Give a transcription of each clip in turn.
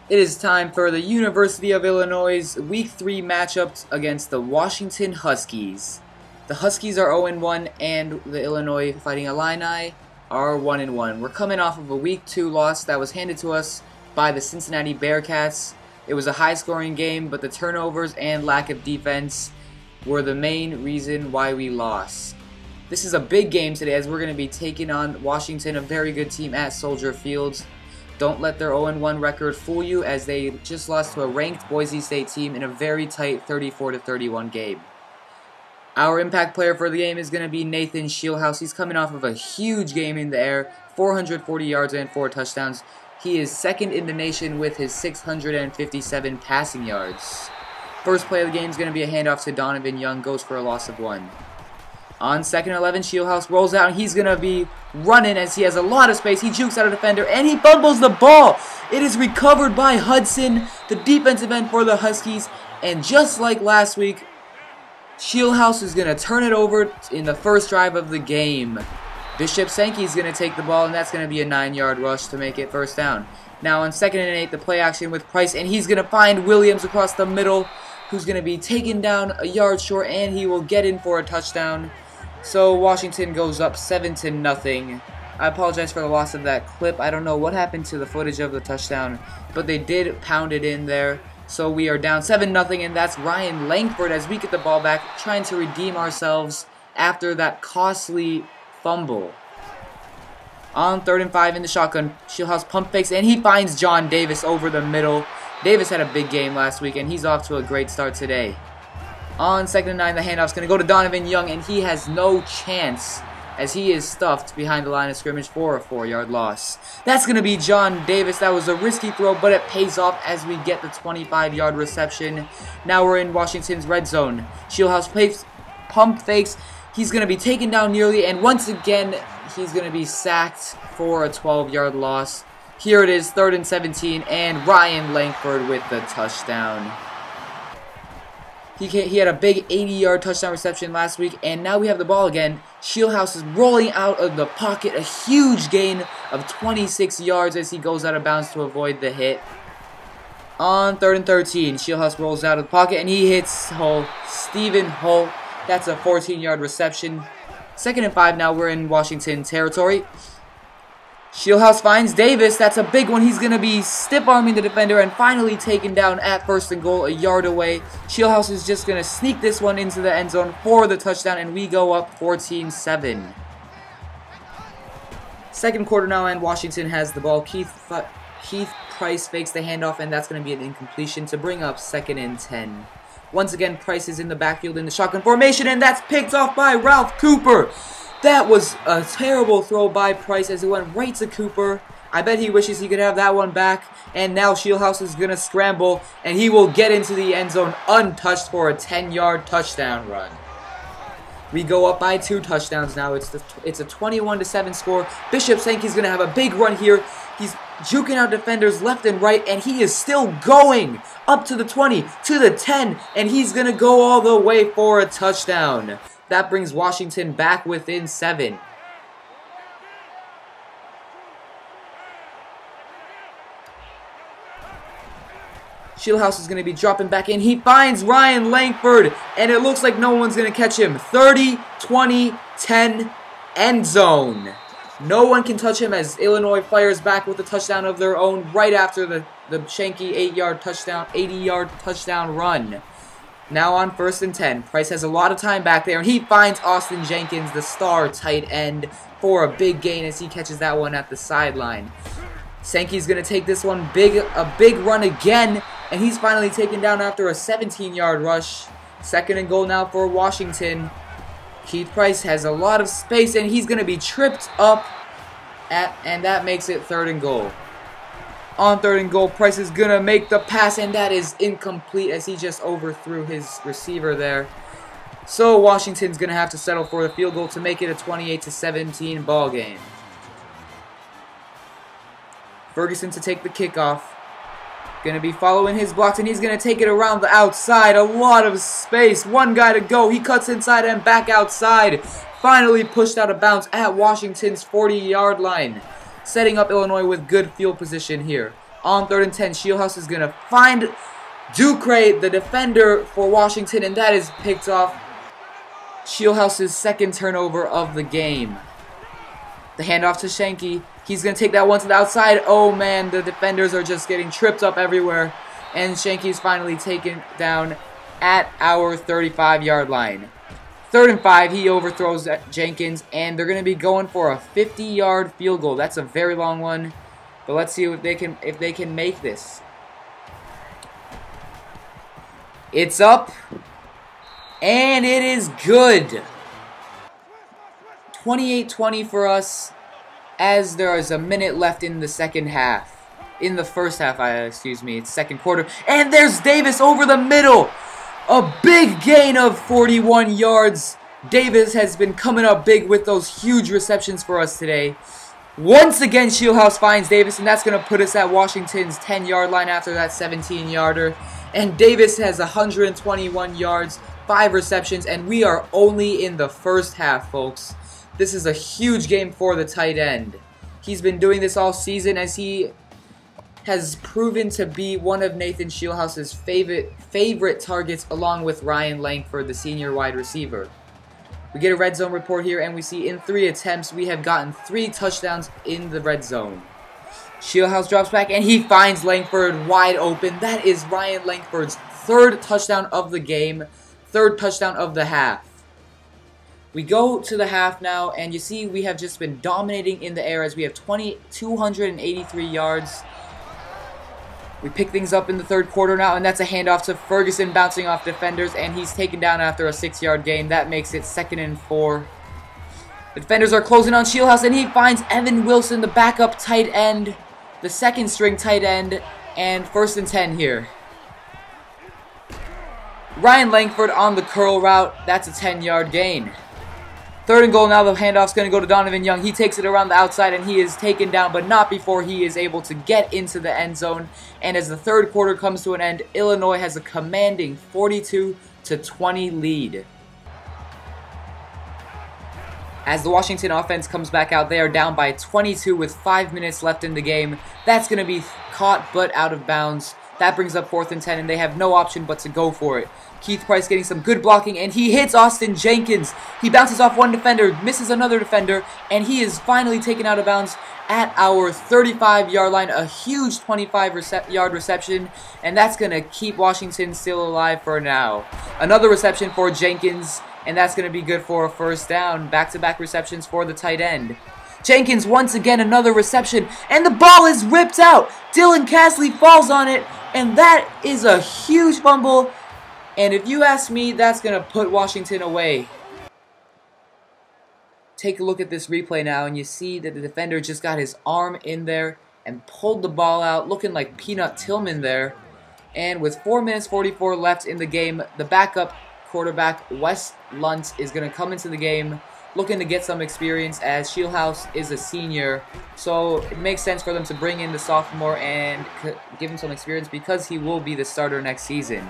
It is time for the University of Illinois' Week 3 matchup against the Washington Huskies. The Huskies are 0-1 and the Illinois Fighting Illini are 1-1. We're coming off of a Week 2 loss that was handed to us by the Cincinnati Bearcats. It was a high-scoring game, but the turnovers and lack of defense were the main reason why we lost. This is a big game today as we're going to be taking on Washington, a very good team at Soldier Field. Don't let their 0-1 record fool you as they just lost to a ranked Boise State team in a very tight 34-31 game. Our impact player for the game is going to be Nathan Shieldhouse. He's coming off of a huge game in the air, 440 yards and 4 touchdowns. He is second in the nation with his 657 passing yards. First play of the game is going to be a handoff to Donovan Young, goes for a loss of 1. On 2nd and 11, Shieldhouse rolls out, and he's going to be running as he has a lot of space. He jukes out a defender, and he fumbles the ball. It is recovered by Hudson, the defensive end for the Huskies. And just like last week, Shieldhouse is going to turn it over in the first drive of the game. Bishop Sankey is going to take the ball, and that's going to be a 9-yard rush to make it first down. Now on 2nd and 8, the play action with Price, and he's going to find Williams across the middle, who's going to be taken down a yard short, and he will get in for a touchdown. So Washington goes up 7-0. I apologize for the loss of that clip. I don't know what happened to the footage of the touchdown, but they did pound it in there. So we are down 7-0, and that's Ryan Langford as we get the ball back, trying to redeem ourselves after that costly fumble. On 3rd and 5 in the shotgun, Shieldhouse pump fakes, and he finds John Davis over the middle. Davis had a big game last week, and he's off to a great start today. On 2nd and 9, the handoff's going to go to Donovan Young, and he has no chance as he is stuffed behind the line of scrimmage for a 4-yard loss. That's going to be John Davis. That was a risky throw, but it pays off as we get the 25-yard reception. Now we're in Washington's red zone. Shieldhouse pump fakes. He's going to be taken down nearly, and once again, he's going to be sacked for a 12-yard loss. Here it is, 3rd and 17, and Ryan Langford with the touchdown. He had a big 80-yard touchdown reception last week, and now we have the ball again. Shieldhouse is rolling out of the pocket, a huge gain of 26 yards as he goes out of bounds to avoid the hit. On 3rd and 13, Shieldhouse rolls out of the pocket, and he hits Stephen Hull. That's a 14-yard reception. 2nd and 5, now we're in Washington territory. Shieldhouse finds Davis. That's a big one. He's going to be stiff-arming the defender and finally taken down at 1st and goal, a yard away. Shieldhouse is just going to sneak this one into the end zone for the touchdown, and we go up 14-7. Second quarter now, and Washington has the ball. Keith Price fakes the handoff, and that's going to be an incompletion to bring up 2nd and 10. Once again, Price is in the backfield in the shotgun formation, and that's picked off by Ralph Cooper. That was a terrible throw by Price as it went right to Cooper. I bet he wishes he could have that one back. And now Shieldhouse is going to scramble, and he will get into the end zone untouched for a 10-yard touchdown run. We go up by 2 touchdowns now. It's a 21-7 score. Bishop Sankey's going to have a big run here. He's juking out defenders left and right, and he is still going up to the 20, to the 10, and he's going to go all the way for a touchdown. That brings Washington back within 7. Shieldhouse is going to be dropping back in. He finds Ryan Langford, and it looks like no one's going to catch him. 30, 20, 10, end zone. No one can touch him as Illinois fires back with a touchdown of their own right after the Shanky 80-yard touchdown run. Now on 1st and 10, Price has a lot of time back there, and he finds Austin Jenkins, the star tight end, for a big gain as he catches that one at the sideline. Sankey's going to take this one a big run again, and he's finally taken down after a 17-yard rush. 2nd and goal now for Washington. Keith Price has a lot of space, and he's going to be tripped up, and that makes it 3rd and goal. On 3rd and goal, Price is going to make the pass, and that is incomplete as he just overthrew his receiver there. So Washington's going to have to settle for the field goal to make it a 28-17 ball game. Ferguson to take the kickoff. Going to be following his blocks, and he's going to take it around the outside. A lot of space. One guy to go. He cuts inside and back outside. Finally pushed out of bounds at Washington's 40-yard line. Setting up Illinois with good field position here. On 3rd and 10, Shieldhouse is going to find Ducre, the defender for Washington, and that is picked off. Shieldhouse's second turnover of the game. The handoff to Shanky. He's going to take that one to the outside. Oh man, the defenders are just getting tripped up everywhere. And Shanky's finally taken down at our 35-yard line. 3rd and 5, he overthrows Jenkins, and they're going to be going for a 50-yard field goal. That's a very long one, but let's see if they can make this. It's up, and it is good. 28-20 for us, as there is a minute left in the second half. In the first half, excuse me, it's second quarter. And there's Davis over the middle. A big gain of 41 yards. Davis has been coming up big with those huge receptions for us today. Once again, Shieldhouse finds Davis, and that's going to put us at Washington's 10-yard line after that 17-yarder. And Davis has 121 yards, 5 receptions, and we are only in the first half, folks. This is a huge game for the tight end. He's been doing this all season, as he has proven to be one of Nathan Shieldhouse's favorite targets, along with Ryan Langford, the senior wide receiver. We get a red zone report here, and we see in 3 attempts we have gotten 3 touchdowns in the red zone. Shieldhouse drops back, and he finds Langford wide open. That is Ryan Langford's 3rd touchdown of the game, 3rd touchdown of the half. We go to the half now, and you see we have just been dominating in the air, as we have 283 yards. We pick things up in the 3rd quarter now, and that's a handoff to Ferguson, bouncing off defenders, and he's taken down after a 6-yard gain. That makes it 2nd and 4. The defenders are closing on Shieldhouse, and he finds Evan Wilson, the backup tight end, the 2nd-string tight end, and 1st and 10 here. Ryan Langford on the curl route. That's a 10-yard gain. 3rd and goal now. The handoff's going to go to Donovan Young. He takes it around the outside, and he is taken down, but not before he is able to get into the end zone. And as the 3rd quarter comes to an end, Illinois has a commanding 42-20 lead. As the Washington offense comes back out, they are down by 22 with 5 minutes left in the game. That's going to be caught but out of bounds. That brings up 4th and 10, and they have no option but to go for it. Keith Price getting some good blocking, and he hits Austin Jenkins. He bounces off one defender, misses another defender, and he is finally taken out of bounds at our 35-yard line. A huge 25-yard reception, and that's going to keep Washington still alive for now. Another reception for Jenkins, and that's going to be good for a 1st down. Back-to-back receptions for the tight end. Jenkins once again, another reception, and the ball is ripped out. Dylan Casley falls on it, and that is a huge fumble. And if you ask me, that's going to put Washington away. Take a look at this replay now, and you see that the defender just got his arm in there and pulled the ball out, looking like Peanut Tillman there. And with 4 minutes 44 left in the game, the backup quarterback, Wes Luntz, is going to come into the game looking to get some experience, as Shieldhouse is a senior. So it makes sense for them to bring in the sophomore and give him some experience, because he will be the starter next season.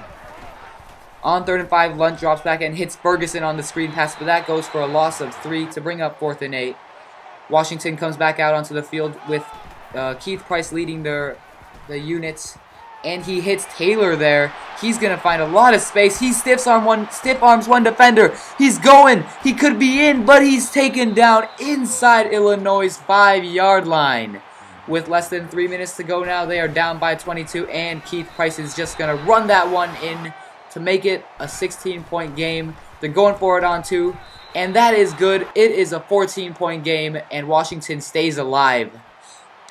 On 3rd and 5, Lunt drops back and hits Ferguson on the screen pass, but that goes for a loss of 3 to bring up 4th and 8. Washington comes back out onto the field with Keith Price leading the units, and he hits Taylor there. He's going to find a lot of space. He stiff arms one defender. He's going. He could be in, but he's taken down inside Illinois' 5-yard line. With less than 3 minutes to go now, they are down by 22, and Keith Price is just going to run that one in to make it a 16-point game. They're going for it on 2, and that is good. It is a 14-point game, and Washington stays alive.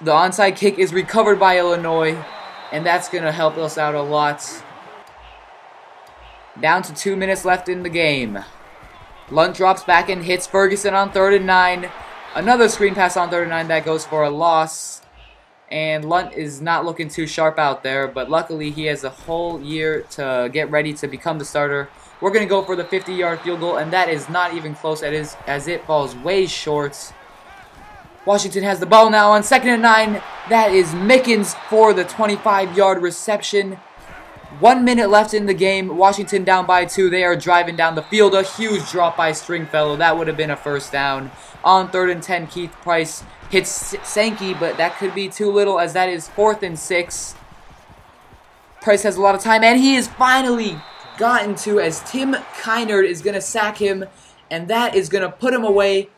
The onside kick is recovered by Illinois, and that's going to help us out a lot. Down to 2 minutes left in the game. Lunt drops back and hits Ferguson on 3rd and 9. Another screen pass on 3rd and 9 that goes for a loss. And Lunt is not looking too sharp out there, but luckily he has a whole year to get ready to become the starter. We're going to go for the 50-yard field goal, and that is not even close as it falls way short. Washington has the ball now on 2nd and 9. That is Mickens for the 25-yard reception. 1 minute left in the game. Washington down by 2. They are driving down the field. A huge drop by Stringfellow. That would have been a 1st down. On 3rd and 10, Keith Price hits Sankey, but that could be too little as that is 4th and 6. Price has a lot of time, and he is finally gotten to as Tim Kynard is going to sack him, and that is going to put him away.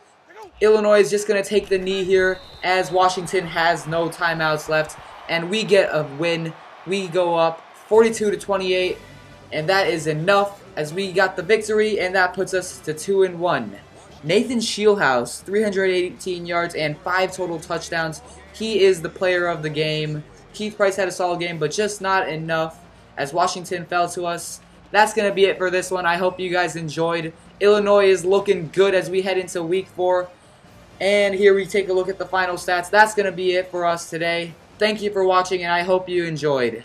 Illinois is just going to take the knee here as Washington has no timeouts left, and we get a win. We go up 42-28, and that is enough as we got the victory, and that puts us to 2-1. Nathan Shieldhouse, 318 yards and 5 total touchdowns. He is the player of the game. Keith Price had a solid game, but just not enough as Washington fell to us. That's going to be it for this one. I hope you guys enjoyed. Illinois is looking good as we head into week 4. And here we take a look at the final stats. That's going to be it for us today. Thank you for watching, and I hope you enjoyed.